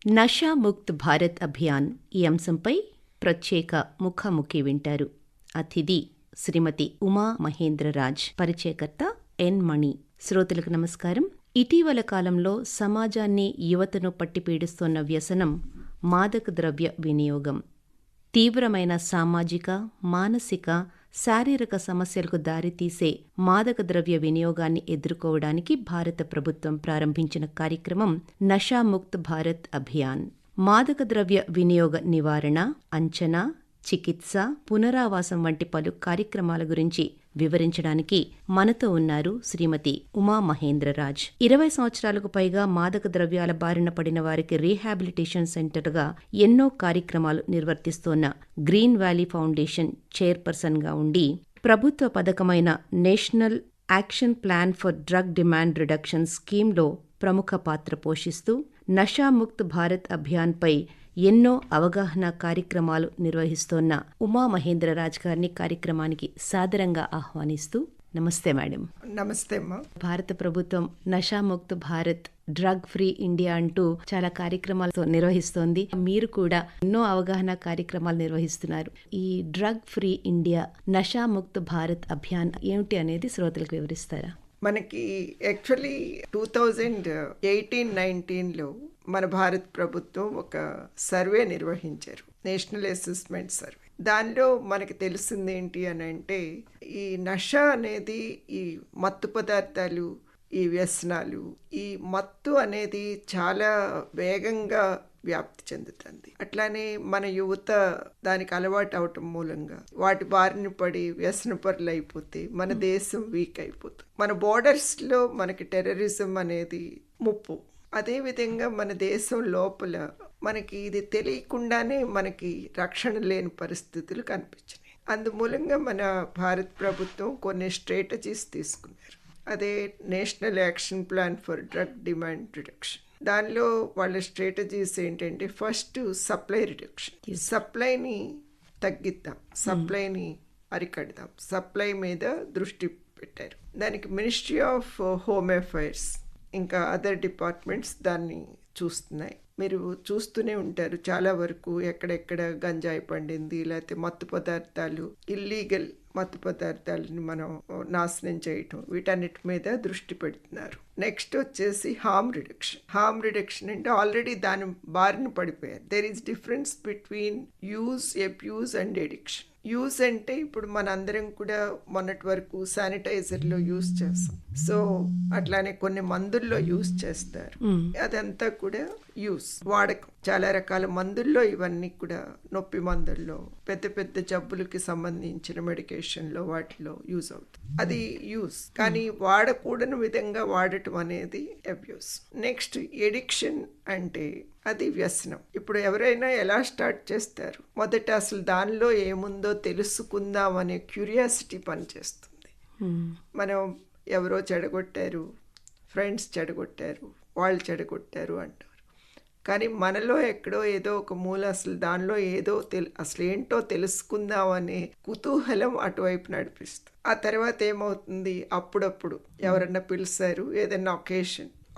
నషా ముక్త్ భారత్ అభియాన్ ఈ అంశంపై ప్రత్యేక ముఖాముఖి వింటారు. అతిథి శ్రీమతి ఉమా మహేంద్రరాజ్, పరిచయకర్త ఎన్ మణి. శ్రోతలకు నమస్కారం. ఇటీవల కాలంలో సమాజాన్ని, యువతను పట్టిపీడిస్తోన్న వ్యసనం మాదక ద్రవ్య వినియోగం. తీవ్రమైన సామాజిక, మానసిక, శారీరక సమస్యలకు దారితీసే మాదక ద్రవ్య వినియోగాన్ని ఎదుర్కోవడానికి భారత ప్రభుత్వం ప్రారంభించిన కార్యక్రమం నషా ముక్త్ భారత్ అభియాన్. మాదక ద్రవ్య వినియోగ నివారణ, అంచనా, చికిత్స, పునరావాసం వంటి పలు కార్యక్రమాల గురించి వివరించడానికి మనతో ఉన్నారు శ్రీమతి ఉమా మహేంద్రరాజ్. 20 సంవత్సరాలకు పైగా మాదక ద్రవ్యాల బారిన పడిన వారికి రీహాబిలిటేషన్ సెంటర్గా ఎన్నో కార్యక్రమాలు నిర్వర్తిస్తోన్న గ్రీన్ వ్యాలీ ఫౌండేషన్ చైర్పర్సన్గా ఉండి, ప్రభుత్వ పథకమైన national action plan for drug demand reduction స్కీమ్లో ప్రముఖ పాత్ర పోషిస్తూ నషాముక్త్ భారత్ అభియాన్పై ఎన్నో అవగాహన కార్యక్రమాలు నిర్వహిస్తోన్న ఉమా మహేంద్రరాజ్ గారిని కార్యక్రమానికి సాదరంగా ఆహ్వానిస్తూ, నమస్తే మేడం. నమస్తే అమ్మా. భారత ప్రభుత్వం Nasha Mukt Bharat, drug free India అంటూ చాలా కార్యక్రమాలు నిర్వహిస్తోంది. మీరు కూడా ఎన్నో అవగాహన కార్యక్రమాలు నిర్వహిస్తున్నారు. ఈ drug free India, Nasha Mukt Bharat Abhiyan ఏమిటి అనేది శ్రోతలకు వివరిస్తారా? మనకి యాక్చువల్లీ 2018-19లో మన భారత ప్రభుత్వం ఒక సర్వే నిర్వహించారు, నేషనల్ అసెస్మెంట్ సర్వే. దానిలో మనకి తెలిసింది ఏంటి అని అంటే, ఈ నష అనేది, ఈ మత్తు పదార్థాలు, ఈ వ్యసనాలు, ఈ మత్తు అనేది చాలా వేగంగా వ్యాప్తి చెందుతుంది. అట్లానే మన యువత దానికి అలవాటు అవటం మూలంగా వాటి బారిన పడి వ్యసనపరులు అయిపోతే మన దేశం వీక్ అయిపోతుంది. మన బోర్డర్స్లో మనకి టెర్రరిజం అనేది ముప్పు. అదేవిధంగా మన దేశం లోపల మనకి ఇది తెలియకుండానే మనకి రక్షణ లేని పరిస్థితులు కనిపించినాయి. అందుమూలంగా మన భారత ప్రభుత్వం కొన్ని స్ట్రాటజీస్ తీసుకున్నారు. అదే national action plan for drug demand reduction. దానిలో వాళ్ళ స్ట్రాటజీస్ ఏంటంటే, ఫస్ట్ సప్లై రిడక్షన్. సప్లైని తగ్గిద్దాం, సప్లైని అరికడదాం, సప్లై మీద దృష్టి పెట్టారు. దానికి మినిస్ట్రీ ఆఫ్ హోమ్ అఫైర్స్ ఇంకా అదర్ డిపార్ట్మెంట్స్ దాన్ని చూస్తున్నాయి. మీరు చూస్తూనే ఉంటారు, చాలా వరకు ఎక్కడెక్కడ గంజాయి పండింది, లేకపోతే మత్తు పదార్థాలు, ఇల్లీగల్ మత్తు పదార్థాలని మనం నాశనం చేయటం, వీటన్నిటి మీద దృష్టి పెడుతున్నారు. నెక్స్ట్ వచ్చేసి హార్మ్ రిడక్షన్. హార్మ్ రిడక్షన్ అంటే ఆల్రెడీ దాని బారిన పడిపోయారు. There is difference between use, abuse and addiction. Use అంటే ఇప్పుడు మనందరం కూడా మొన్నటి వరకు శానిటైజర్లో యూజ్ చేస్తాం, సో అట్లానే కొన్ని మందుల్లో యూజ్ చేస్తారు. అదంతా కూడా యూజ్, వాడకం. చాలా రకాల మందుల్లో ఇవన్నీ కూడా, నొప్పి మందుల్లో, పెద్ద పెద్ద జబ్బులకి సంబంధించిన మెడికేషన్లో వాటిలో యూజ్ అవుతుంది. అది యూజ్. కానీ వాడకూడని విధంగా వాడటం అనేది అబ్యూస్. నెక్స్ట్ ఎడిక్షన్ అంటే అది వ్యసనం. ఇప్పుడు ఎవరైనా ఎలా స్టార్ట్ చేస్తారు, మొదట అసలు దానిలో ఏముందో తెలుసుకుందాం అనే క్యూరియాసిటీ పనిచేస్తుంది. మనం ఎవరో చెడగొట్టారు, ఫ్రెండ్స్ చెడగొట్టారు, వాళ్ళు చెడగొట్టారు అంటారు. కానీ మనలో ఎక్కడో ఏదో ఒక మూల అసలు దానిలో ఏదో అసలు ఏంటో తెలుసుకుందాం అనే కుతూహలం అటువైపు నడిపిస్తుంది. ఆ తర్వాత ఏమవుతుంది, అప్పుడప్పుడు ఎవరన్నా పిలిచారు, ఏదన్నా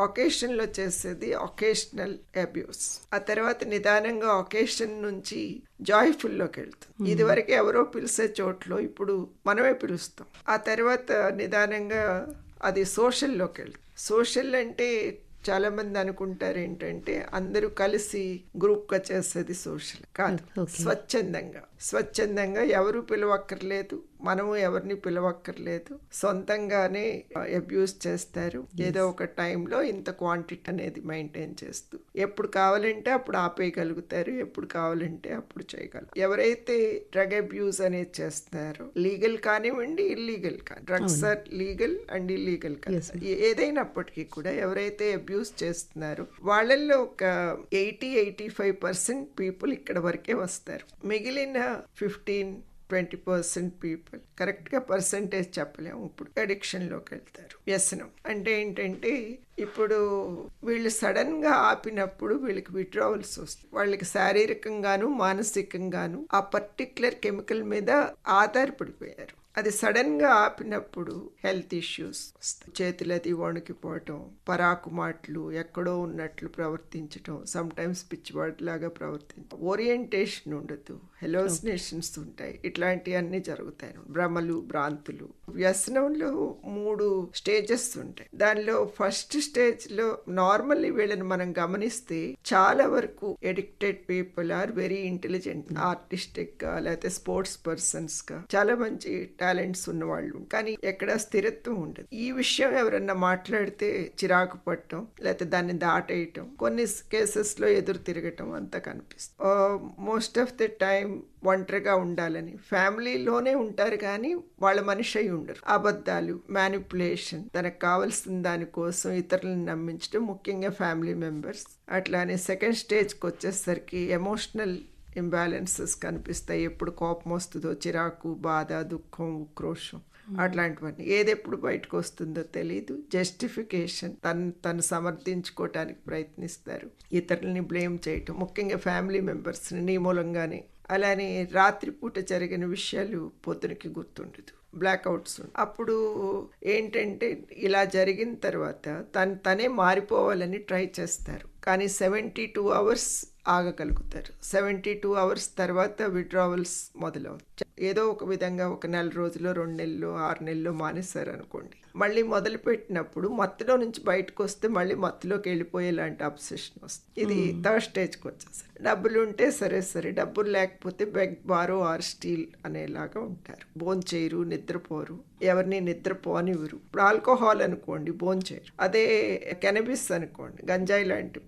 ఒకేషన్లో చేసేది ఒకేషనల్ అబ్యూస్. ఆ తర్వాత నిదానంగా ఒకేషన్ నుంచి జాయ్ఫుల్లోకి వెళ్తుంది. ఇదివరకు ఎవరో పిలిచే చోట్లో ఇప్పుడు మనమే పిలుస్తాం. ఆ తర్వాత నిదానంగా అది సోషల్లోకి వెళ్తుంది. సోషల్ అంటే చాలా మంది అనుకుంటారు ఏంటంటే అందరూ కలిసి గ్రూప్గా చేసేది సోషల్ కాదు. స్వచ్ఛందంగా ఎవరు పిలవక్కర్లేదు, మనము ఎవరిని పిలవక్కర్లేదు, సొంతంగానే అబ్యూస్ చేస్తారు. ఏదో ఒక టైంలో ఇంత క్వాంటిటీ అనేది మెయింటైన్ చేస్తూ ఎప్పుడు కావాలంటే అప్పుడు ఆపేయగలుగుతారు, ఎప్పుడు కావాలంటే అప్పుడు చేయగలరు. ఎవరైతే డ్రగ్ అబ్యూస్ అనేది చేస్తున్నారో, లీగల్ కానివ్వండి, ఇల్లీగల్ కానీ, drugs are legal and illegal కానీ, ఏదైనప్పటికీ కూడా ఎవరైతే అబ్యూస్ చేస్తున్నారో వాళ్ళల్లో ఒక 80-85% పీపుల్ ఇక్కడ వరకే వస్తారు. మిగిలిన 15-20% పీపుల్, కరెక్ట్గా పర్సంటేజ్ చెప్పలేము, ఇప్పుడు అడిక్షన్లోకి వెళ్తారు. వ్యసనం అంటే ఏంటంటే, ఇప్పుడు వీళ్ళు సడన్గా ఆపినప్పుడు వీళ్ళకి విత్డ్రావల్స్ వస్తాయి. వాళ్ళకి శారీరకంగాను మానసికంగాను ఆ పర్టిక్యులర్ కెమికల్ మీద ఆధారపడిపోయారు. అది సడన్ గా ఆపినప్పుడు హెల్త్ ఇష్యూస్ వస్తాయి. చేతులది వణికిపోవటం, పరాకు మాటలు, ఎక్కడో ఉన్నట్లు ప్రవర్తించటం, సమ్ టైమ్స్ పిచ్చివాడిలాగా ప్రవర్తించడం, ఓరియంటేషన్ ఉండదు, హెలోసినేషన్స్ ఉంటాయి. ఇట్లాంటివన్నీ జరుగుతాయి. భ్రమలు, భ్రాంతులు. వ్యసనంలో 3 స్టేజెస్ ఉంటాయి. దానిలో ఫస్ట్ స్టేజ్ లో నార్మల్లీ వీళ్ళని మనం గమనిస్తే చాలా వరకు addicted people are very intelligent, artistic గా లేకపోతే స్పోర్ట్స్ పర్సన్స్ గా చాలా మంచి టాలెంట్స్ ఉన్నవాళ్ళు, కానీ ఎక్కడ స్థిరత్వం ఉండదు. ఈ విషయం ఎవరన్నా మాట్లాడితే చిరాకు పట్టడం, లేకపోతే దాన్ని దాటేయటం, కొన్ని కేసెస్ లో ఎదురు తిరగటం అంతా కనిపిస్తుంది. మోస్ట్ ఆఫ్ ది టైం ఒంటరిగా ఉండాలని ఫ్యామిలీలోనే ఉంటారు, కానీ వాళ్ళ మనిషి అయి ఉండరు. అబద్ధాలు, మ్యానిపులేషన్, తనకు కావాల్సిన దానికోసం ఇతరులను నమ్మించడం, ముఖ్యంగా ఫ్యామిలీ మెంబర్స్. అట్లానే సెకండ్ స్టేజ్కి వచ్చేసరికి ఎమోషనల్ ఇంబ్యాలెన్సెస్ కనిపిస్తాయి. ఎప్పుడు కోపం వస్తుందో, చిరాకు, బాధ, దుఃఖం, ఉక్రోషం, అట్లాంటివన్నీ. ఏదెప్పుడు బయటకు వస్తుందో తెలియదు. జస్టిఫికేషన్, తను సమర్థించుకోవటానికి ప్రయత్నిస్తారు, ఇతరులని బ్లేమ్ చేయటం, ముఖ్యంగా ఫ్యామిలీ మెంబర్స్ని నీ మూలంగానే. అలానే రాత్రిపూట జరిగిన విషయాలు పొద్దునకి గుర్తుండదు, బ్లాక్అవుట్స్. అప్పుడు ఏంటంటే ఇలా జరిగిన తర్వాత తనే మారిపోవాలని ట్రై చేస్తారు, కానీ 72 అవర్స్ ఆగగలుగుతారు. 72 అవర్స్ తర్వాత విడ్రావల్స్ మొదలవుతాయి. ఏదో ఒక విధంగా ఒక నెల రోజులో, 2 నెలలు, 6 నెలలు మానేశారు అనుకోండి, మళ్ళీ మొదలు పెట్టినప్పుడు మత్తులో నుంచి బయటకు వస్తే మళ్ళీ మత్తులోకి వెళ్ళిపోయేలాంటి అబ్సెషన్ వస్తుంది. ఇది థర్డ్ స్టేజ్కి వచ్చేసరి డబ్బులు ఉంటే సరే, డబ్బులు లేకపోతే బెగ్, బారో ఆర్ స్టీల్ అనేలాగా ఉంటారు. భోంచేయరు, నిద్రపోరు, ఎవరిని నిద్రపోనివ్వరు. ఇప్పుడు ఆల్కహాల్ అనుకోండి, భోంచేయరు. అదే కెనబిస్ అనుకోండి, గంజాయి లాంటి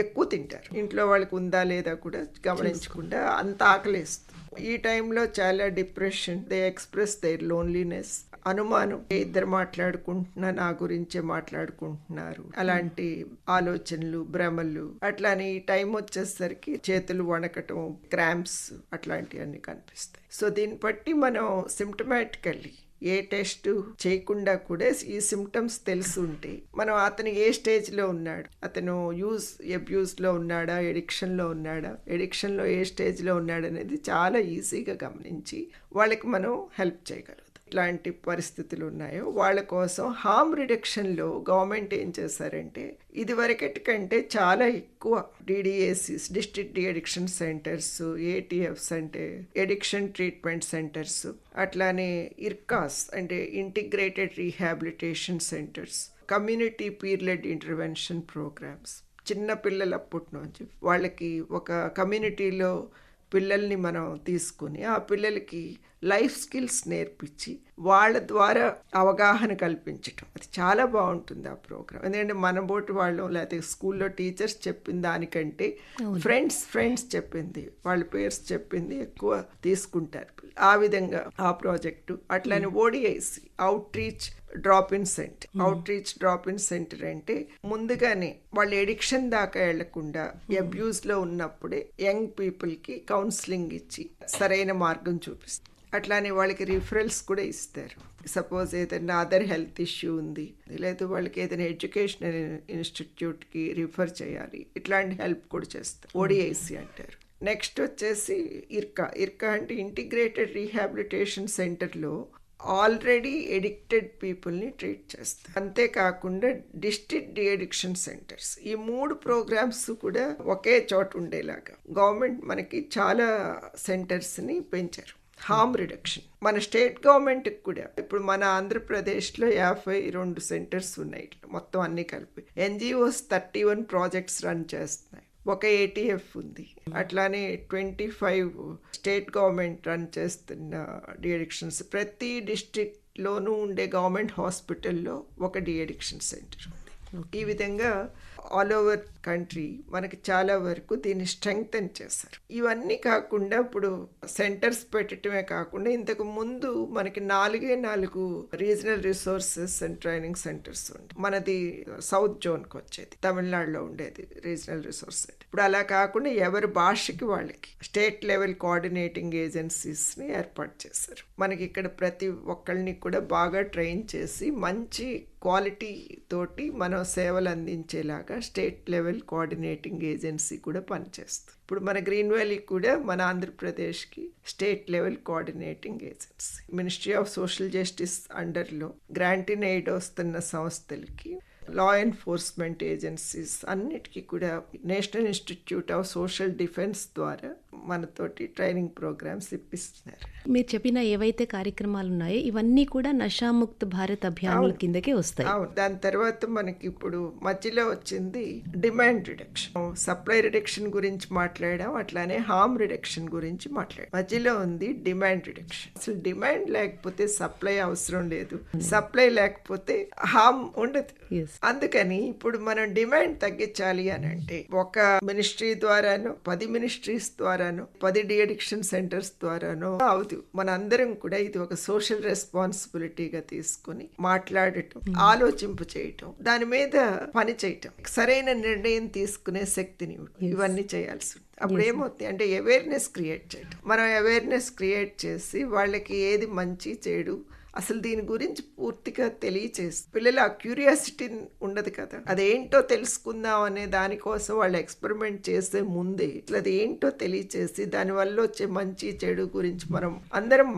ఎక్కువ తింటారు. ఇంట్లో వాళ్ళకి ఉందా లేదా కూడా గమనించకుండా అంత ఆకలేస్తుంది. ఈ టైంలో చాలా depression, they express there loneliness, అనుమానం, ఇద్దరు మాట్లాడుకుంటున్నా నా గురించే మాట్లాడుకుంటున్నారు, అలాంటి ఆలోచనలు, భ్రమలు. అట్లానే ఈ టైం వచ్చేసరికి చేతులు వణకటం, క్రాంప్స్, అట్లాంటివన్నీ కనిపిస్తాయి. సో దీన్ని బట్టి మనం సిమ్టమాటికల్లీ ఏ టెస్ట్ చేయకుండా కూడా ఈ సిమ్టమ్స్ తెలిసి ఉంటే మనం అతను ఏ స్టేజ్లో ఉన్నాడు, అతను అబ్యూస్లో ఉన్నాడా, ఎడిక్షన్లో ఉన్నాడా, ఎడిక్షన్లో ఏ స్టేజ్లో ఉన్నాడు అనేది చాలా ఈజీగా గమనించి వాళ్ళకి మనం హెల్ప్ చేయగలం. ఇట్లాంటి పరిస్థితులు ఉన్నాయో వాళ్ళ కోసం హార్మ్ రిడక్షన్లో గవర్నమెంట్ ఏం చేశారంటే, ఇది వరకటి కంటే చాలా ఎక్కువ DDACs, district de addiction centres, ATFs అంటే ఎడిక్షన్ ట్రీట్మెంట్ సెంటర్స్, అట్లానే ఇర్కాస్ అంటే integrated rehabilitation centres, community peer led intervention programmes. చిన్న పిల్లలప్పటి నుంచి వాళ్ళకి ఒక కమ్యూనిటీలో పిల్లల్ని మనం తీసుకుని ఆ పిల్లలకి లైఫ్ స్కిల్స్ నేర్పించి వాళ్ళ ద్వారా అవగాహన కల్పించటం, అది చాలా బాగుంటుంది ఆ ప్రోగ్రామ్. ఎందుకంటే మన బోటి వాళ్ళు లేకపోతే స్కూల్లో టీచర్స్ చెప్పిన దానికంటే ఫ్రెండ్స్ చెప్పింది, వాళ్ళ పేర్స్ చెప్పింది ఎక్కువ తీసుకుంటారు. ఆ విధంగా ఆ ప్రాజెక్టు. అట్లానే ODIC, outreach drop in centre అంటే ముందుగానే వాళ్ళు ఎడిక్షన్ దాకా వెళ్లకుండా అబ్యూస్లో ఉన్నప్పుడే యంగ్ పీపుల్కి కౌన్సిలింగ్ ఇచ్చి సరైన మార్గం చూపిస్తారు. అట్లానే వాళ్ళకి రిఫరల్స్ కూడా ఇస్తారు. సపోజ్ ఏదైనా అదర్ హెల్త్ ఇష్యూ ఉంది, లేదా వాళ్ళకి ఏదైనా ఎడ్యుకేషనల్ ఇన్స్టిట్యూట్కి రిఫర్ చేయాలి, ఇట్లాంటి హెల్ప్ కూడా చేస్తారు. ఓడిఐసి అంటారు. నెక్స్ట్ వచ్చేసి ఇర్కా అంటే ఇంటిగ్రేటెడ్ రీహాబిలిటేషన్ సెంటర్లో ఆల్రెడీ ఎడిక్టెడ్ పీపుల్ని ట్రీట్ చేస్తారు. అంతేకాకుండా డిస్ట్రిక్ట్ డి అడిక్షన్ సెంటర్స్, ఈ 3 ప్రోగ్రామ్స్ కూడా ఒకే చోట ఉండేలాగా గవర్నమెంట్ మనకి చాలా సెంటర్స్ని పెంచారు. హార్మ్ రిడక్షన్ మన స్టేట్ గవర్నమెంట్కి కూడా ఇప్పుడు మన ఆంధ్రప్రదేశ్లో 52 సెంటర్స్ ఉన్నాయి, మొత్తం అన్నీ కలిపి. ఎన్జిఓస్ 31 ప్రాజెక్ట్స్ రన్ చేస్తున్నాయి. ఒక ఏటీఎఫ్ ఉంది. అట్లానే 25 స్టేట్ గవర్నమెంట్ రన్ చేస్తున్న డి అడిక్షన్స్. ప్రతి డిస్ట్రిక్ట్లోనూ ఉండే గవర్నమెంట్ హాస్పిటల్లో ఒక డి అడిక్షన్ సెంటర్ ఉంది. ఈ విధంగా ఆల్ ఓవర్ కంట్రీ మనకి చాలా వరకు దీన్ని స్ట్రెంగ్తెన్ చేశారు. ఇవన్నీ కాకుండా ఇప్పుడు సెంటర్స్ పెట్టడమే కాకుండా ఇంతకు ముందు మనకి 4 regional resources and training centres ఉండే. మనది సౌత్ జోన్కి వచ్చేది, తమిళనాడులో ఉండేది రీజనల్ రిసోర్స్ సెంటర్. ఇప్పుడు అలా కాకుండా ఎవరి భాషకి వాళ్ళకి స్టేట్ లెవెల్ కోఆర్డినేటింగ్ ఏజెన్సీస్ని ఏర్పాటు చేశారు. మనకి ఇక్కడ ప్రతి ఒక్కళ్ళని కూడా బాగా ట్రైన్ చేసి మంచి క్వాలిటీ తోటి మనం సేవలు అందించేలాగా స్టేట్ లెవెల్ కోఆర్డినేటింగ్ ఏజెన్సీ కూడా పనిచేస్తుంది. ఇప్పుడు మన గ్రీన్ వ్యాలీ కూడా మన ఆంధ్రప్రదేశ్కి state level coordinating agency. Ministry of Social Justice అండర్లో గ్రాంట్ ఇన్ ఎయిడ్ వస్తున్న సంస్థలకి, లా ఎన్ఫోర్స్మెంట్ ఏజెన్సీస్ అన్నిటికీ కూడా National Institute of Social Defence ద్వారా మనతోటి ట్రైనింగ్ ప్రోగ్రామ్స్ ఇప్పిస్తున్నారు. మీరు చెప్పిన ఏవైతే కార్యక్రమాలు ఉన్నాయో ఇవన్నీ కూడా నషాముక్త్ భారత్ అభియాన్ కిందకే వస్తాయి. దాని తర్వాత మనకి ఇప్పుడు మధ్యలో వచ్చింది డిమాండ్ రిడక్షన్. సప్లై రిడక్షన్ గురించి మాట్లాడాం, అట్లానే హార్మ్ రిడక్షన్ గురించి మాట్లాడాం. మధ్యలో ఉంది డిమాండ్ రిడక్షన్. అసలు డిమాండ్ లేకపోతే సప్లై అవసరం లేదు, సప్లై లేకపోతే హార్మ్ ఉండదు. అందుకని ఇప్పుడు మనం డిమాండ్ తగ్గించాలి అని అంటే ఒక మినిస్ట్రీ ద్వారానో 10 మినిస్ట్రీస్ ద్వారానో 10 డిఅడిక్షన్ సెంటర్స్ ద్వారానో అవుతుంది. మన అందరం కూడా ఇది ఒక సోషల్ రెస్పాన్సిబిలిటీగా తీసుకుని మాట్లాడటం, ఆలోచింపు చేయటం, దాని మీద పని చేయటం, సరైన నిర్ణయం తీసుకునే శక్తిని ఇవన్నీ చేయాల్సి ఉంది. అప్పుడు ఏమవుతుంది అంటే అవేర్నెస్ క్రియేట్ చేయటం. మనం అవేర్నెస్ క్రియేట్ చేసి వాళ్ళకి ఏది మంచి చెడు అసలు దీని గురించి పూర్తిగా తెలియచేసి, పిల్లలు ఆ క్యూరియాసిటీ ఉండదు కదా, అదేంటో తెలుసుకుందాం అనే దానికోసం వాళ్ళు ఎక్స్పెరిమెంట్ చేసే ముందే అది ఏంటో తెలియచేసి దానివల్ల వచ్చే మంచి చెడు గురించి మనం అందరం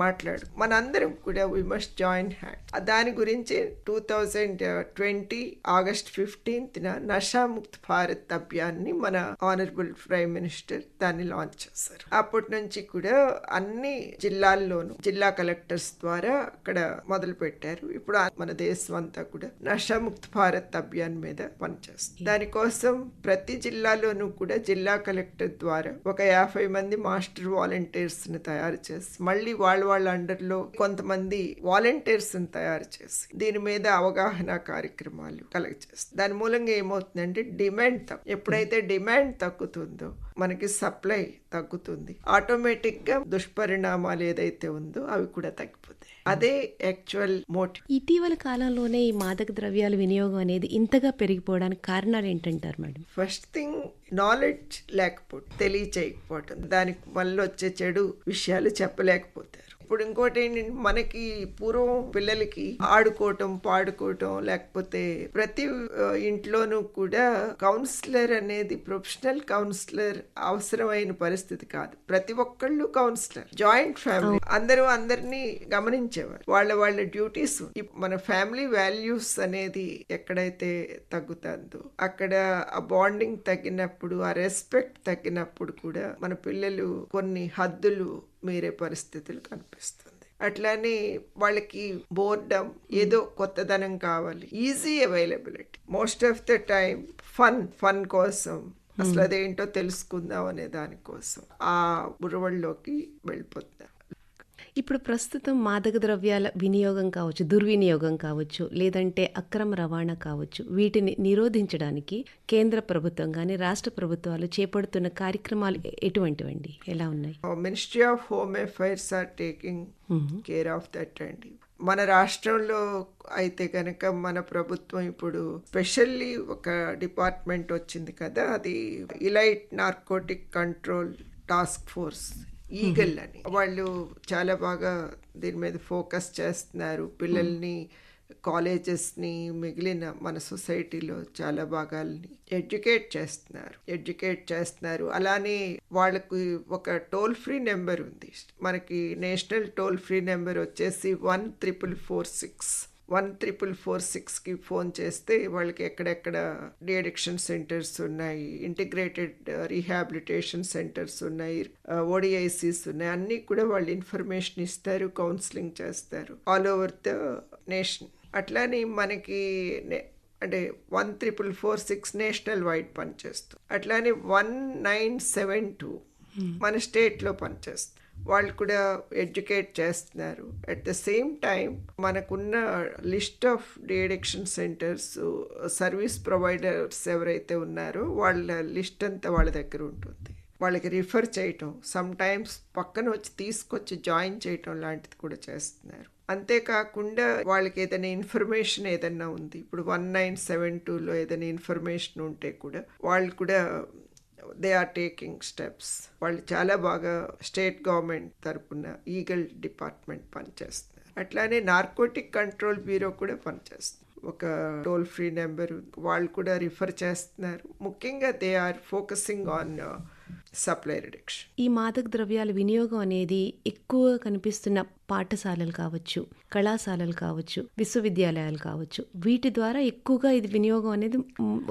మనందరం కూడా వి మస్ట్ జాయిన్ హ్యాండ్. దాని గురించి 2020 ఆగస్ట్ 15న నషాముక్త్ భారత్ అభియాన్ని మన ఆనరబుల్ ప్రైమ్ మినిస్టర్ దాన్ని లాంచ్ చేశారు. అప్పటి నుంచి కూడా అన్ని జిల్లాల్లోనూ జిల్లా కలెక్టర్స్ ద్వారా అక్కడ మొదలు పెట్టారు. ఇప్పుడు మన దేశం అంతా కూడా నషాముక్త్ భారత్ అభియాన్ మీద పనిచేస్తుంది. దానికోసం ప్రతి జిల్లాలోనూ కూడా జిల్లా కలెక్టర్ ద్వారా ఒక 50 మంది మాస్టర్ వాలంటీర్స్ ని తయారు చేసి, మళ్ళీ వాళ్ళ అండర్లో కొంతమంది వాలంటీర్స్ ని తయారు చేసి దీని మీద అవగాహన కార్యక్రమాలు కలెక్ట్ చేస్తుంది. దాని మూలంగా ఏమవుతుందంటే డిమాండ్ ఎప్పుడైతే డిమాండ్ తగ్గుతుందో మనకి సప్లై తగ్గుతుంది, ఆటోమేటిక్ గా దుష్పరిణామాలు ఏదైతే ఉందో అవి కూడా తగ్గిపోతాయి. అదే యాక్చువల్ మోటివ్. ఇటీవల కాలంలోనే ఈ మాదక ద్రవ్యాల వినియోగం అనేది ఇంతగా పెరిగిపోవడానికి కారణాలు ఏంటంటారు మేడం? ఫస్ట్ థింగ్ నాలెడ్జ్ లేకపోవడం, తెలియచేయకపోవటం, దానికి మళ్ళీ వచ్చే చెడు విషయాలు చెప్పలేకపోతారు. ఇప్పుడు ఇంకోటి ఏంటంటే మనకి పూర్వం పిల్లలకి ఆడుకోవటం, పాడుకోవటం, లేకపోతే ప్రతి ఇంట్లోనూ కూడా కౌన్సిలర్ అనేది ప్రొఫెషనల్ కౌన్సిలర్ అవసరమైన పరిస్థితి కాదు. ప్రతి ఒక్కళ్ళు కౌన్సిలర్, జాయింట్ ఫ్యామిలీ, అందరినీ గమనించేవారు. వాళ్ళ డ్యూటీస్. మన ఫ్యామిలీ వాల్యూస్ అనేది ఎక్కడైతే తగ్గుతుందో అక్కడ ఆ బాండింగ్ తగ్గినప్పుడు, ఆ రెస్పెక్ట్ తగ్గినప్పుడు కూడా మన పిల్లలు కొన్ని హద్దులు మీరే పరిస్థితులు కనిపిస్తుంది. అట్లానే వాళ్ళకి బోర్డమ్, ఏదో కొత్తదనం కావాలి, easy availability, most of the time fun కోసం, అసలు అదేంటో తెలుసుకుందాం అనే దానికోసం ఆ బురవల్లోకి వెళ్ళిపోతాం. ఇప్పుడు ప్రస్తుతం మాదక ద్రవ్యాల వినియోగం కావచ్చు, దుర్వినియోగం కావచ్చు, లేదంటే అక్రమ రవాణా కావచ్చు, వీటిని నిరోధించడానికి కేంద్ర ప్రభుత్వం కానీ రాష్ట్ర ప్రభుత్వాలు చేపడుతున్న కార్యక్రమాలు ఎటువంటివండి, ఎలా ఉన్నాయి? Ministry of home affairs are taking care of that అండి. మన రాష్ట్రంలో అయితే కనుక మన ప్రభుత్వం ఇప్పుడు స్పెషల్లీ ఒక డిపార్ట్మెంట్ వచ్చింది కదా, అది elite narcotic control task force, eagle అని. వాళ్ళు చాలా బాగా దీని మీద ఫోకస్ చేస్తున్నారు. పిల్లల్ని, కాలేజెస్ని, మిగిలిన మన సొసైటీలో చాలా భాగాల్ని ఎడ్యుకేట్ చేస్తున్నారు. అలానే వాళ్ళకి ఒక టోల్ ఫ్రీ నెంబర్ ఉంది. మనకి నేషనల్ టోల్ ఫ్రీ నెంబర్ వచ్చేసి 14446. 14446కి ఫోన్ చేస్తే వాళ్ళకి ఎక్కడెక్కడ డిఅడిక్షన్ సెంటర్స్ ఉన్నాయి, ఇంటిగ్రేటెడ్ రీహాబిలిటేషన్ సెంటర్స్ ఉన్నాయి, ఓడిఐసీస్ ఉన్నాయి, అన్నీ కూడా వాళ్ళు ఇన్ఫర్మేషన్ ఇస్తారు, కౌన్సిలింగ్ చేస్తారు ఆల్ ఓవర్ ద నేషన్. అట్లానే మనకి అంటే 14446 నేషనల్ వైడ్ పనిచేస్తుంది. అట్లానే 1972 మన స్టేట్లో పనిచేస్తుంది. వాళ్ళు కూడా ఎడ్యుకేట్ చేస్తున్నారు. అట్ ద సేమ్ టైం మనకున్న list of de-addiction centres, service providers ఎవరైతే ఉన్నారో వాళ్ళ లిస్ట్ అంతా వాళ్ళ దగ్గర ఉంటుంది. వాళ్ళకి రిఫర్ చేయటం, సమ్ టైమ్స్ పక్కన వచ్చి తీసుకొచ్చి జాయిన్ చేయటం లాంటిది కూడా చేస్తున్నారు. అంతేకాకుండా వాళ్ళకి ఏదైనా ఇన్ఫర్మేషన్ ఏదైనా ఉంది, ఇప్పుడు 1972లో ఏదైనా ఇన్ఫర్మేషన్ ఉంటే కూడా వాళ్ళు కూడా దే ఆర్ టేకింగ్ స్టెప్స్. వాళ్ళు చాలా బాగా స్టేట్ గవర్నమెంట్ తరపున ఈగల్ డిపార్ట్మెంట్ పనిచేస్తున్నారు. అట్లానే నార్కోటిక్ కంట్రోల్ బ్యూరో కూడా పనిచేస్తుంది. ఒక టోల్ ఫ్రీ నెంబర్ వాళ్ళు కూడా రిఫర్ చేస్తున్నారు. ముఖ్యంగా they are focusing on supply reduction. ఈ మాదక ద్రవ్యాల వినియోగం అనేది ఎక్కువ కనిపిస్తున్న పాఠశాలలు కావచ్చు, కళాశాలలు కావచ్చు, విశ్వవిద్యాలయాలు కావచ్చు, వీటి ద్వారా ఎక్కువగా ఇది వినియోగం అనేది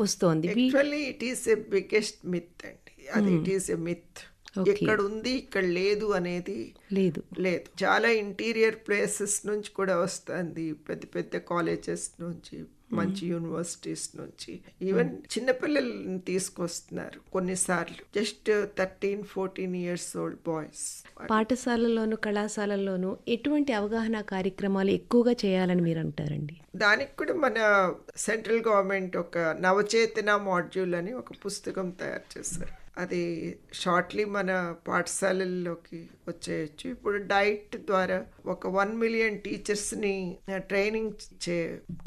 వస్తోంది. Actually it is a biggest myth అండి. అది ఇట్ ఈస్ ఎ మిత్. ఇక్కడ ఉంది ఇక్కడ లేదు అనేది లేదు. చాలా ఇంటీరియర్ ప్లేసెస్ నుంచి కూడా వస్తుంది, పెద్ద పెద్ద కాలేజెస్ నుంచి, మంచి యూనివర్సిటీస్ నుంచి, ఈవెన్ చిన్నపిల్లల్ని తీసుకొస్తున్నారు కొన్నిసార్లు. Just 13-14 years old boys. పాఠశాలల్లోనూ కళాశాలల్లోనూ ఎటువంటి అవగాహన కార్యక్రమాలు ఎక్కువగా చేయాలని మీరు అంటారండి? దానికి కూడా మన సెంట్రల్ గవర్నమెంట్ ఒక నవచేతన మాడ్యూల్ అని ఒక పుస్తకం తయారు చేశారు. అది షార్ట్లీ మన పాఠశాలల్లోకి వచ్చేయచ్చు. ఇప్పుడు డైట్ ద్వారా ఒక 1 million టీచర్స్ని ట్రైనింగ్ ఇచ్చే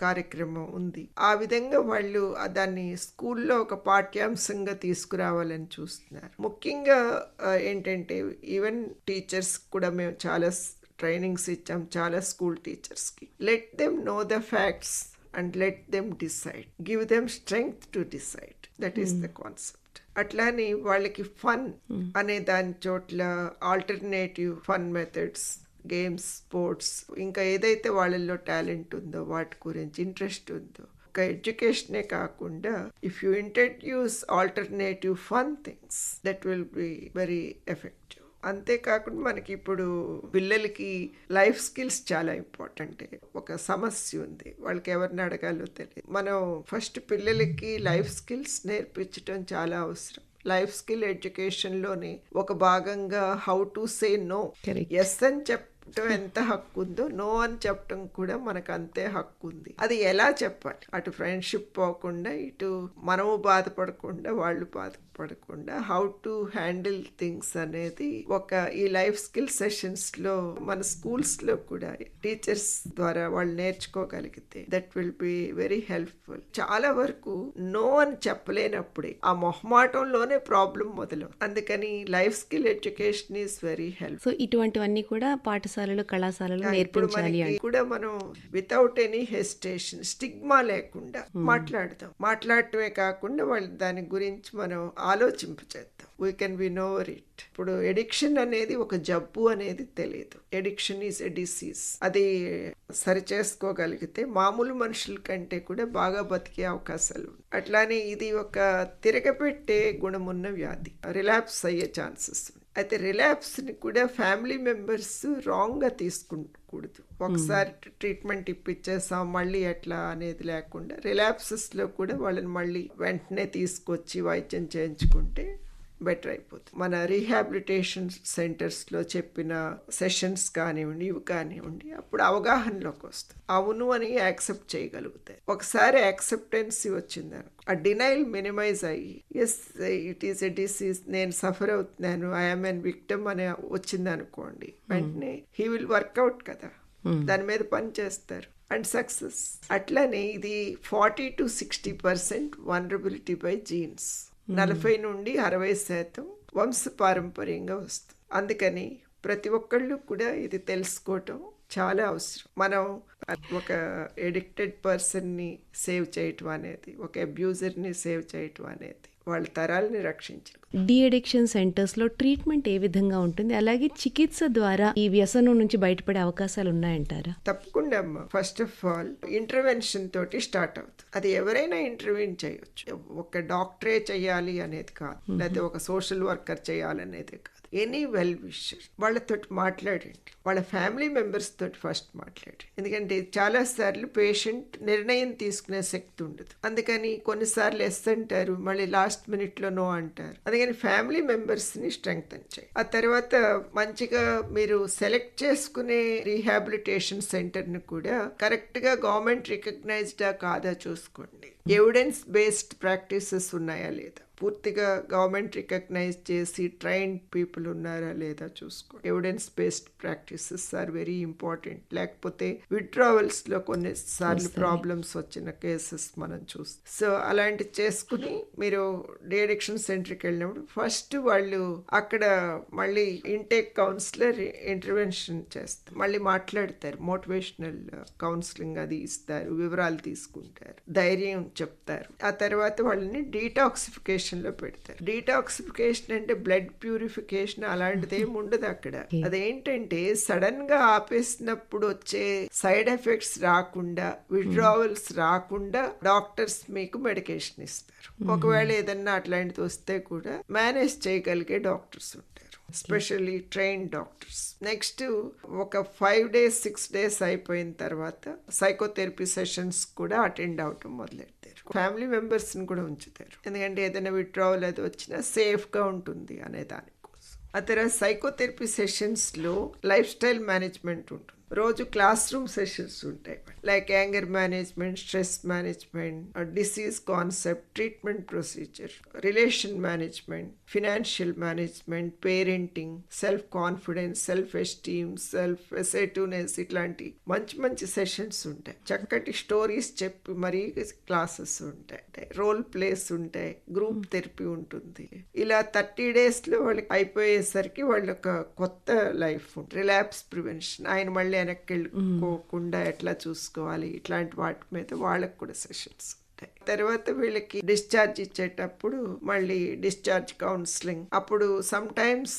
కార్యక్రమం ఉంది. ఆ విధంగా వాళ్ళు దాన్ని స్కూల్లో ఒక పాఠ్యాంశంగా తీసుకురావాలని చూస్తున్నారు. ముఖ్యంగా ఏంటంటే ఈవెన్ టీచర్స్ కూడా మేము చాలా ట్రైనింగ్స్ ఇచ్చాం చాలా స్కూల్ టీచర్స్కి. Let them know the facts and let them decide, give them strength to decide. That is the concept. అట్లానే వాళ్ళకి ఫన్ అనే దాని చోట్ల alternative fun methods, games, sports, ఇంకా ఏదైతే వాళ్ళల్లో టాలెంట్ ఉందో వాటి గురించి ఇంట్రెస్ట్ ఉందో, ఒక ఎడ్యుకేషనే కాకుండా if you introduce alternative fun things that will be very effective. అంతేకాకుండా మనకి ఇప్పుడు పిల్లలకి లైఫ్ స్కిల్స్ చాలా ఇంపార్టెంట్. ఒక సమస్య ఉంది, వాళ్ళకి ఎవరిని అడగాలో తెలియదు. మనం ఫస్ట్ పిల్లలకి లైఫ్ స్కిల్స్ నేర్పించడం చాలా అవసరం. లైఫ్ స్కిల్ ఎడ్యుకేషన్లోని ఒక భాగంగా how to say no. Yes అని చెప్పడం ఎంత హక్కు ఉందో నో అని చెప్పడం కూడా మనకు అంతే హక్కు ఉంది. అది ఎలా చెప్పాలి, అటు ఫ్రెండ్షిప్ పోకుండా ఇటు మనము బాధపడకుండా వాళ్ళు బాధపడకుండా హౌ టు హ్యాండిల్ థింగ్స్ అనేది ఒక ఈ లైఫ్ స్కిల్ సెషన్స్లో మన స్కూల్స్లో కూడా టీచర్స్ ద్వారా వాళ్ళు నేర్చుకోగలిగితే that will be very helpful. చాలా వరకు నో అని చెప్పలేనప్పుడే ఆ మొహమాటంలోనే ప్రాబ్లం మొదలు. అందుకని life skill education is very help. So ఇటువంటివన్నీ కూడా పాఠశాలలో కళాశాలలో నేర్పించాలి కూడా మనం వితౌట్ ఎనీ హెసిటేషన్, స్టిగ్మా లేకుండా మాట్లాడతాం. మాట్లాడటమే కాకుండా వాళ్ళు దాని గురించి మనం ఆలోచింపచేద్దాం. We can win over it. ఇప్పుడు ఎడిక్షన్ అనేది ఒక జబ్బు అనేది తెలియదు. Addiction is a disease. అది సరి చేసుకోగలిగితే మామూలు మనుషుల కంటే కూడా బాగా బతికే అవకాశాలు. అట్లానే ఇది ఒక తిరగపెట్టే గుణమున్న వ్యాధి. రిలాప్స్ అయ్యే ఛాన్సెస్. అయితే రిలాప్స్ని కూడా ఫ్యామిలీ మెంబర్స్ రాంగ్గా తీసుకుంటకూడదు. ఒకసారి ట్రీట్మెంట్ ఇప్పించేసాం మళ్ళీ ఎట్లా అనేది లేకుండా రిలాప్సెస్లో కూడా వాళ్ళని మళ్ళీ వెంటనే తీసుకొచ్చి వైద్యం చేయించుకుంటే బెటర్ అయిపోతుంది. మన రీహాబిలిటేషన్ సెంటర్స్లో చెప్పిన సెషన్స్ కానివ్వండి, ఇవి కానివ్వండి, అప్పుడు అవగాహనలోకి వస్తుంది. అవును అని యాక్సెప్ట్ చేయగలుగుతాయి. ఒకసారి యాక్సెప్టెన్సీ వచ్చిందని ఆ డినైల్ మినిమైజ్ అయ్యి yes it is a disease, నేను సఫర్ అవుతున్నాను, ఐఎమ్ ఎన్ విక్టమ్ అని వచ్చింది అనుకోండి, వెంటనే హీ విల్ వర్కౌట్ కదా, దాని మీద పని చేస్తారు అండ్ సక్సెస్. అట్లనే ఇది 40-60% వల్నరబిలిటీ బై జీన్స్. 40 నుండి 60% వంశపారంపర్యంగా వస్తుంది. అందుకని ప్రతి ఒక్కళ్ళు కూడా ఇది తెలుసుకోవటం చాలా అవసరం. మనం ఒక ఎడిక్టెడ్ పర్సన్ని సేవ్ చేయటం అనేది, ఒక అబ్యూజర్ని సేవ్ చేయటం అనేది వాళ్ళ తరాలని రక్షించడం. డి అడిక్షన్ సెంటర్స్లో ట్రీట్మెంట్ ఏ విధంగా ఉంటుంది? అలాగే చికిత్స ద్వారా ఈ వ్యసనం నుంచి బయటపడే అవకాశాలు ఉన్నాయంటారా? తప్పకుండా అమ్మా. ఫస్ట్ ఆఫ్ ఆల్ ఇంటర్వెన్షన్ తోటి స్టార్ట్ అవుతుంది. అది ఎవరైనా ఇంటర్వ్యూన్ చేయొచ్చు. ఒక డాక్టరే చేయాలి అనేది కాదు, లేదా ఒక సోషల్ వర్కర్ చేయాలనేది కాదు. ఎనీ వెల్ విషర్ వాళ్ళతో మాట్లాడండి, వాళ్ళ ఫ్యామిలీ మెంబర్స్ తోటి ఫస్ట్ మాట్లాడండి. ఎందుకంటే చాలాసార్లు పేషెంట్ నిర్ణయం తీసుకునే శక్తి ఉండదు. అందుకని కొన్నిసార్లు ఎస్ అంటారు, మళ్ళీ లాస్ట్ మినిట్లో నో అంటారు. అందుకని ఫ్యామిలీ మెంబర్స్ని స్ట్రెంగ్తన్ చేయండి. ఆ తర్వాత మంచిగా మీరు సెలెక్ట్ చేసుకునే రీహాబిలిటేషన్ సెంటర్ని కూడా కరెక్ట్గా గవర్నమెంట్ రికగ్నైజ్డా కాదా చూసుకోండి. ఎవిడెన్స్ బేస్డ్ ప్రాక్టీసెస్ ఉన్నాయా లేదా. పూర్తిగా గవర్నమెంట్ రికగ్నైజ్ చేసి ట్రైన్డ్ పీపుల్ ఉన్నారా లేదా చూసుకో. Evidence based practices are very important. లేకపోతే విత్డ్రావల్స్ లో కొన్నిసార్లు ప్రాబ్లమ్స్ వచ్చిన కేసెస్ మనం చూస్తాం. సో అలాంటి చేసుకుని మీరు డి అడిక్షన్ సెంటర్కి వెళ్ళినప్పుడు ఫస్ట్ వాళ్ళు అక్కడ మళ్ళీ ఇంటేక్ కౌన్సిలర్ ఇంటర్వెన్షన్ చేస్తారు, మళ్ళీ మాట్లాడతారు, మోటివేషనల్ కౌన్సిలింగ్ అది ఇస్తారు, వివరాలు తీసుకుంటారు, ధైర్యం చెప్తారు. ఆ తర్వాత వాళ్ళని డీటాక్సిఫికేషన్ లో పెడతారు. డీటాక్సిఫికేషన్ అంటే బ్లడ్ ప్యూరిఫికేషన్ అలాంటిది ఏమి ఉండదు అక్కడ. అదేంటంటే సడన్ గా ఆపేసినప్పుడు వచ్చే సైడ్ ఎఫెక్ట్స్ రాకుండా, విత్డ్రావల్స్ రాకుండా డాక్టర్స్ మీకు మెడికేషన్ ఇస్తారు. ఒకవేళ ఏదన్నా అట్లాంటిది వస్తే కూడా మేనేజ్ చేయగలిగే డాక్టర్స్ ఉంటారు, స్పెషల్లీ ట్రైన్ డాక్టర్స్. నెక్స్ట్ ఒక 5 days 6 days అయిపోయిన తర్వాత సైకోథెరపీ సెషన్స్ కూడా అటెండ్ అవటం మొదలెడతారు. ఫ్యామిలీ మెంబర్స్ ని కూడా ఉంచుతారు, ఎందుకంటే ఏదైనా విత్డ్రావల్ అది వచ్చినా సేఫ్ గా ఉంటుంది అనే దానికోసం. ఆ తర్వాత సైకోథెరపీ సెషన్స్ లో లైఫ్ స్టైల్ మేనేజ్మెంట్ ఉంటుంది. రోజు క్లాస్ రూమ్ సెషన్స్ ఉంటాయి, like anger management, stress management, disease concept, treatment procedure, relation management, financial management, parenting, self confidence, self esteem, self assertiveness, ఇట్లాంటి మంచి మంచి సెషన్స్ ఉంటాయి. చక్కటి స్టోరీస్ చెప్పి మరీ క్లాసెస్ ఉంటాయి, రోల్ ప్లేస్ ఉంటాయి, గ్రూప్ థెరపీ ఉంటుంది. ఇలా 30 days లో వాళ్ళకి అయిపోయేసరికి వాళ్ళు ఒక కొత్త లైఫ్, రిలాప్స్ ప్రివెన్షన్, ఆయన మళ్ళీ వెనక్కి వెళ్ళిపోకుండా ఎట్లా చూసుకోవాలి, ఇట్లాంటి వాటి మీద వాళ్ళకు కూడా సెషన్స్ ఉంటాయి. తర్వాత వీళ్ళకి డిశ్చార్జ్ ఇచ్చేటప్పుడు మళ్ళీ డిశ్చార్జ్ కౌన్సిలింగ్. అప్పుడు సమ్ టైమ్స్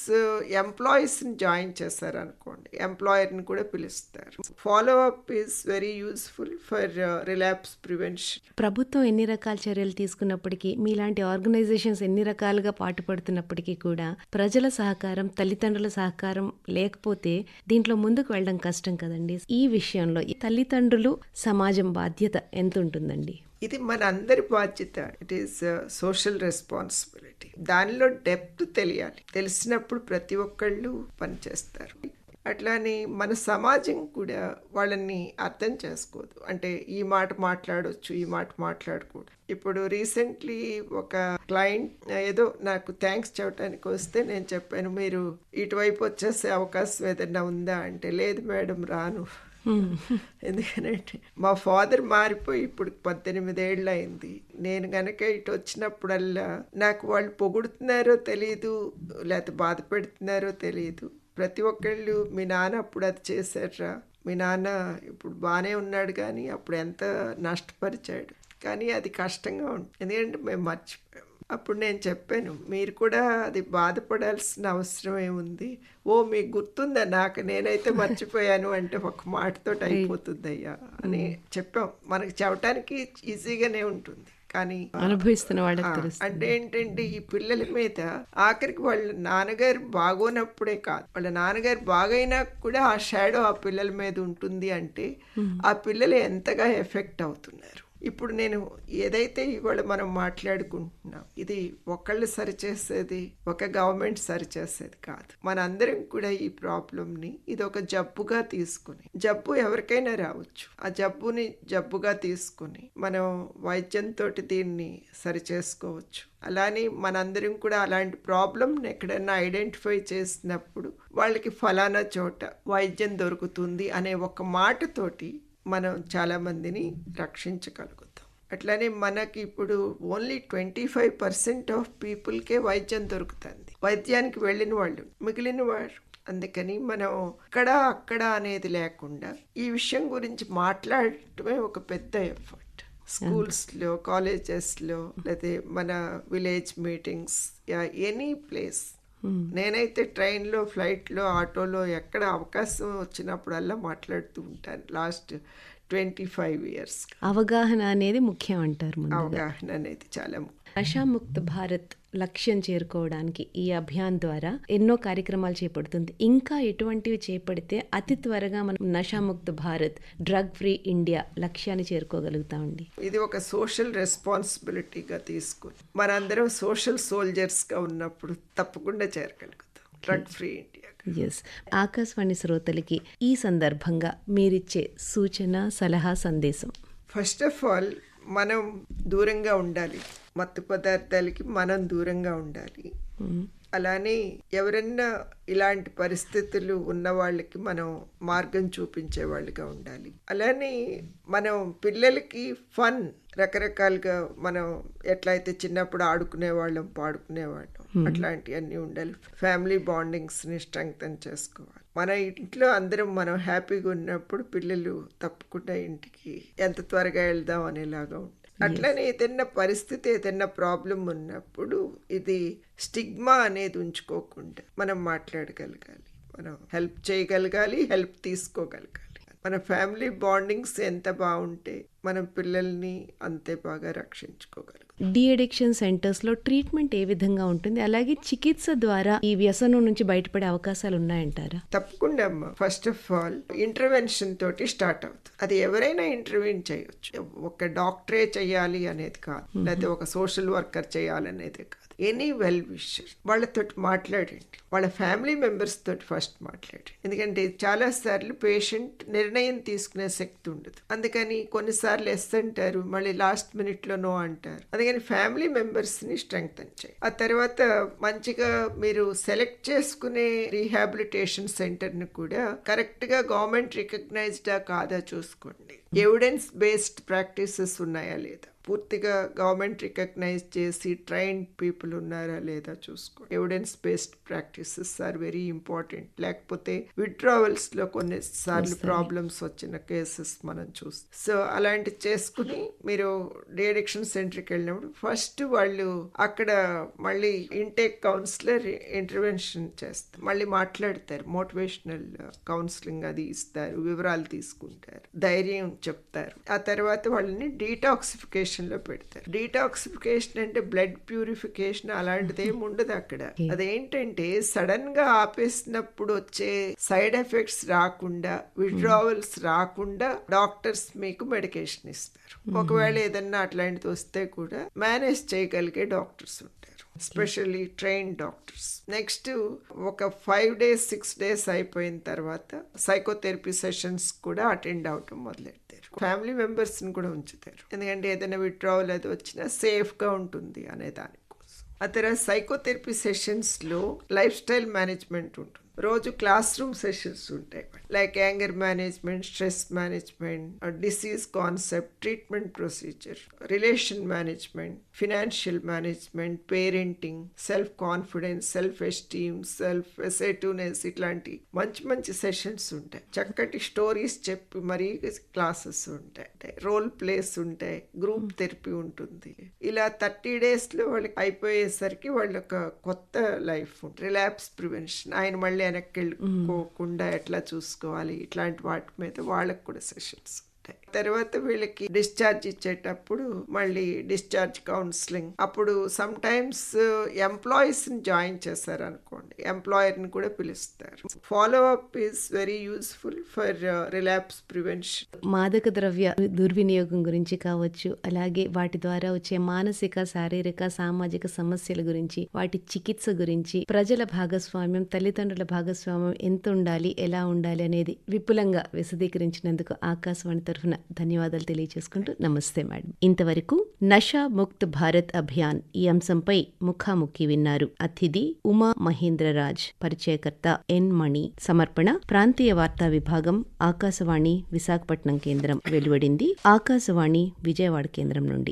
ఎంప్లాయీస్ ని జాయిన్ చేశారు అనుకోండి, ఎంప్లాయర్ ని కూడా పిలుస్తారు. Follow up is very useful for relapse prevention. ప్రభుత్వం ఎన్ని రకాల చర్యలు తీసుకున్నప్పటికీ, మీలాంటి ఆర్గనైజేషన్స్ ఎన్ని రకాలుగా పాటుపడుతున్నప్పటికీ కూడా ప్రజల సహకారం, తల్లిదండ్రుల సహకారం లేకపోతే దీంట్లో ముందుకు వెళ్ళడం కష్టం కదండి. ఈ విషయంలో తల్లిదండ్రులు, సమాజం బాధ్యత ఎంత ఉంటుందండి? ఇది మన అందరి బాధ్యత. It is social responsibility. దానిలో డెప్త్ తెలియాలి. తెలిసినప్పుడు ప్రతి ఒక్కళ్ళు పనిచేస్తారు. అట్లానే మన సమాజం కూడా వాళ్ళని అర్థం చేసుకోదు. అంటే ఈ మాట మాట్లాడొచ్చు, ఈ మాట మాట్లాడకూడదు. ఇప్పుడు రీసెంట్లీ ఒక క్లయింట్ ఏదో నాకు థ్యాంక్స్ చెప్పడానికి వస్తే నేను చెప్పాను, మీరు ఇటువైపు వచ్చేసే అవకాశం ఏదైనా ఉందా అంటే, లేదు మేడం రాను. ఎందుకంటే మా ఫాదర్ మారిపోయి ఇప్పుడు 18 ఏళ్ళు అయింది. నేను గనక ఇటు వచ్చినప్పుడల్లా నాకు వాళ్ళు పొగుడుతున్నారో తెలియదు, లేకపోతే బాధ పెడుతున్నారో తెలియదు. ప్రతి ఒక్కళ్ళు మీ నాన్న అప్పుడు అది చేశారా, మీ నాన్న ఇప్పుడు బాగానే ఉన్నాడు కానీ అప్పుడు ఎంత నష్టపరిచాడు, కానీ అది కష్టంగా ఉంటుంది, ఎందుకంటే మేము మర్చిపోయాం. అప్పుడు నేను చెప్పాను, మీరు కూడా అది బాధపడాల్సిన అవసరం ఏముంది, ఓ మీకు గుర్తుందా, నాకు నేనైతే మర్చిపోయాను అంటే ఒక మాటతో అయిపోతుంది అయ్యా అని చెప్పాం. మనకి చెప్పడానికి ఈజీగానే ఉంటుంది, కానీ అనుభవిస్తున్న అంటే ఏంటంటే ఈ పిల్లల మీద ఆఖరికి వాళ్ళ నాన్నగారు బాగోనప్పుడే కాదు, వాళ్ళ నాన్నగారు బాగైనా కూడా ఆ షాడో ఆ పిల్లల మీద ఉంటుంది. అంటే ఆ పిల్లలు ఎంతగా ఎఫెక్ట్ అవుతున్నారు. ఇప్పుడు నేను ఏదైతే ఇవాళ మనం మాట్లాడుకుంటున్నాం, ఇది ఒకళ్ళు సరిచేసేది, ఒక గవర్నమెంట్ సరిచేసేది కాదు. మనందరం కూడా ఈ ప్రాబ్లంని ఇది ఒక జబ్బుగా తీసుకుని, జబ్బు ఎవరికైనా రావచ్చు, ఆ జబ్బుని జబ్బుగా తీసుకుని మనం వైద్యంతో దీన్ని సరిచేసుకోవచ్చు. అలానే మనందరం కూడా అలాంటి ప్రాబ్లంని ఎక్కడైనా ఐడెంటిఫై చేసినప్పుడు వాళ్ళకి ఫలానా చోట వైద్యం దొరుకుతుంది అనే ఒక మాటతోటి మనం చాలా మందిని రక్షించగలుగుతాం. అట్లానే మనకి ఇప్పుడు ఓన్లీ 25% ఆఫ్ పీపుల్కే వైద్యం దొరుకుతుంది, వైద్యానికి వెళ్ళిన వాళ్ళు, మిగిలిన వారు. అందుకని మనం అక్కడ అనేది లేకుండా ఈ విషయం గురించి మాట్లాడటమే ఒక పెద్ద ఎఫర్ట్. స్కూల్స్లో, కాలేజెస్లో, లేకపోతే మన విలేజ్ మీటింగ్స్, ఎనీ ప్లేస్. నేనైతే ట్రైన్లో, ఫ్లైట్లో, ఆటోలో ఎక్కడ అవకాశం వచ్చినప్పుడల్లా మాట్లాడుతూ ఉంటాను. లాస్ట్ 25 years అవగాహన అనేది ముఖ్యం అంటారు. అవగాహన అనేది చాలా ముఖ్యం. నషాముక్త భారత్ లక్ష్యం చేరుకోవడానికి ఈ అభియాన్ ద్వారా ఎన్నో కార్యక్రమాలు చేపడుతుంది. ఇంకా ఎటువంటివి చేపడితే అతి త్వరగా మనం నషాముక్త భారత్, డ్రగ్ ఫ్రీ ఇండియా లక్ష్యాన్ని చేరుకోగలుగుతామండి? ఇది ఒక సోషల్ రెస్పాన్సిబిలిటీగా తీసుకుని మనందరం సోషల్ సోల్జర్స్గా ఉన్నప్పుడు తప్పకుండా చేరగలుగుతాం drug free India. Yes. Akashvani శ్రోతలకి ఈ సందర్భంగా మీరిచ్చే సూచన, సలహా, సందేశం? ఫస్ట్ ఆఫ్ ఆల్ మనం దూరంగా ఉండాలి, మత్తు పదార్థాలకి మనం దూరంగా ఉండాలి. అలానే ఎవరన్నా ఇలాంటి పరిస్థితులు ఉన్న వాళ్ళకి మనం మార్గం చూపించే వాళ్ళుగా ఉండాలి. అలానే మనం పిల్లలకి ఫన్ రకరకాలుగా మనం ఎట్లయితే చిన్నప్పుడు ఆడుకునే వాళ్ళం, పాడుకునే వాళ్ళం, అట్లాంటివన్నీ ఉండాలి. ఫ్యామిలీ బాండింగ్స్ని స్ట్రెంగ్తన్ చేసుకోవాలి. మన ఇంట్లో అందరం మనం హ్యాపీగా ఉన్నప్పుడు పిల్లలు తప్పకుండా ఇంటికి ఎంత త్వరగా వెళ్దాం అనేలాగా ఉంటుంది. అట్లనే ఏదైనా పరిస్థితి, ఏదైనా ప్రాబ్లం ఉన్నప్పుడు ఇది స్టిగ్మా అనేది ఉంచుకోకుండా మనం మాట్లాడగలగాలి, మనం హెల్ప్ చేయగలగాలి, హెల్ప్ తీసుకోగలగాలి. మన ఫ్యామిలీ బాండింగ్స్ ఎంత బాగుంటే మనం పిల్లల్ని అంతే బాగా రక్షించుకోగలం. డి అడిక్షన్ సెంటర్స్లో ట్రీట్మెంట్ ఏ విధంగా ఉంటుంది? అలాగే చికిత్స ద్వారా ఈ వ్యసనం నుంచి బయటపడే అవకాశాలు ఉన్నాయంటారా? తప్పకుండా అమ్మ. ఫస్ట్ ఆఫ్ ఆల్ ఇంటర్వెన్షన్ తోటి స్టార్ట్ అవుతుంది. అది ఎవరైనా ఇంటర్వ్యూన్ చేయొచ్చు. ఒక డాక్టరే చేయాలి అనేది కాదు, లేకపోతే ఒక సోషల్ వర్కర్ చేయాలనేది కాదు. ఎనీ వెల్ విషర్ వాళ్ళతో మాట్లాడండి, వాళ్ళ ఫ్యామిలీ మెంబర్స్ తోటి ఫస్ట్ మాట్లాడండి. ఎందుకంటే చాలా సార్లు పేషెంట్ నిర్ణయం తీసుకునే శక్తి ఉండదు. అందుకని కొన్నిసార్లు ఎస్ అంటారు, మళ్ళీ లాస్ట్ మినిట్లో నో అంటారు. అందుకని ఫ్యామిలీ మెంబర్స్ని స్ట్రెంగ్తన్ చేయాలి. ఆ తర్వాత మంచిగా మీరు సెలెక్ట్ చేసుకునే రీహాబిలిటేషన్ సెంటర్ని కూడా కరెక్ట్గా గవర్నమెంట్ రికగ్నైజ్డా కాదా చూసుకోండి. ఎవిడెన్స్ బేస్డ్ ప్రాక్టీసెస్ ఉన్నాయా లేదా, పూర్తిగా గవర్నమెంట్ రికగ్నైజ్ చేసి ట్రైన్డ్ పీపుల్ ఉన్నారా లేదా చూసుకో. Evidence based practices are very important. లేకపోతే విత్డ్రావల్స్ లో కొన్నిసార్లు ప్రాబ్లమ్స్ వచ్చిన కేసెస్ మనం చూస్తాం. సో అలాంటి చేసుకుని మీరు డి అడిక్షన్ సెంటర్కి వెళ్ళినప్పుడు ఫస్ట్ వాళ్ళు అక్కడ మళ్ళీ ఇంటేక్ కౌన్సిలర్ ఇంటర్వెన్షన్ చేస్తారు, మళ్ళీ మాట్లాడతారు, మోటివేషనల్ కౌన్సిలింగ్ అది ఇస్తారు, వివరాలు తీసుకుంటారు, ధైర్యం చెప్తారు. ఆ తర్వాత వాళ్ళని డీటాక్సిఫికేషన్ లో పెడతారు. డీటాక్సిఫికేషన్ అంటే బ్లడ్ ప్యూరిఫికేషన్ అలాంటిది ఏమి ఉండదు అక్కడ. అదేంటంటే సడన్ గా ఆపేసినప్పుడు వచ్చే సైడ్ ఎఫెక్ట్స్ రాకుండా, విత్డ్రావల్స్ రాకుండా డాక్టర్స్ మీకు మెడికేషన్ ఇస్తారు. ఒకవేళ ఏదన్నా అట్లాంటిది వస్తే కూడా మేనేజ్ చేయగలిగే డాక్టర్స్ ఉంటారు, ఎస్పెషల్లీ ట్రైన్ డాక్టర్స్. నెక్స్ట్ ఒక 5 days 6 days అయిపోయిన తర్వాత సైకోథెరపీ సెషన్స్ కూడా అటెండ్ అవటం మొదలెడతారు. ఫ్యామిలీ మెంబర్స్ని కూడా ఉంచుతారు, ఎందుకంటే ఏదైనా విత్డ్రావల్ అది వచ్చినా సేఫ్గా ఉంటుంది అనే దానికోసం. ఆ తర్వాత సైకోథెరపీ సెషన్స్లో లైఫ్ స్టైల్ మేనేజ్మెంట్ ఉంటుంది. రోజు క్లాస్ రూమ్ సెషన్స్ ఉంటాయి, like anger management, stress management, disease concept, treatment procedure, relation management, financial management, parenting, self confidence, self esteem, self assertiveness, ఇట్లాంటి మంచి మంచి సెషన్స్ ఉంటాయి. చక్కటి స్టోరీస్ చెప్పి మరీ క్లాసెస్ ఉంటాయి, రోల్ ప్లేస్ ఉంటాయి, గ్రూప్ థెరపీ ఉంటుంది. ఇలా 30 days వాళ్ళకి అయిపోయేసరికి వాళ్ళ ఒక కొత్త లైఫ్ ఉంటుంది. రిలాప్స్ ప్రివెన్షన్, ఆయన మళ్ళీ వెనక్కి వెళ్ళిపోకుండా ఎట్లా చూసుకోవాలి, ఇట్లాంటి వాటి మీద వాళ్ళకు కూడా సెషన్స్ ఉంటాయి. తర్వాత వీళ్ళకి డిశ్చార్జ్ ఇచ్చేటప్పుడు మళ్ళీ డిశ్చార్జ్ కౌన్సిలింగ్. అప్పుడు సమ్ టైమ్స్ ఎంప్లాయీస్ ని జాయిన్ చేశారు అనుకోండి, ఎంప్లాయర్ ని కూడా పిలుస్తారు. Follow up is very useful for relapse prevention. మాదక ద్రవ్య దుర్వినియోగం గురించి కావచ్చు, అలాగే వాటి ద్వారా వచ్చే మానసిక, శారీరక, సామాజిక సమస్యల గురించి, వాటి చికిత్స గురించి ప్రజల భాగస్వామ్యం, తల్లిదండ్రుల భాగస్వామ్యం ఎంత ఉండాలి, ఎలా ఉండాలి అనేది విపులంగా విశదీకరించినందుకు ఆకాశవాణి తరఫున ధన్యవాదాలు తెలియజేసుకుంటూ నమస్తే మేడం. ఇంతవరకు నషా ముక్త్ భారత్ అభియాన్ ఈ అంశంపై ముఖాముఖి విన్నారు. అతిథి ఉమా మహేంద్రరాజ్, పరిచయకర్త ఎన్ మణి. సమర్పణ ప్రాంతీయ వార్తా విభాగం, ఆకాశవాణి విశాఖపట్నం కేంద్రం. వెలువడింది ఆకాశవాణి విజయవాడ కేంద్రం నుండి.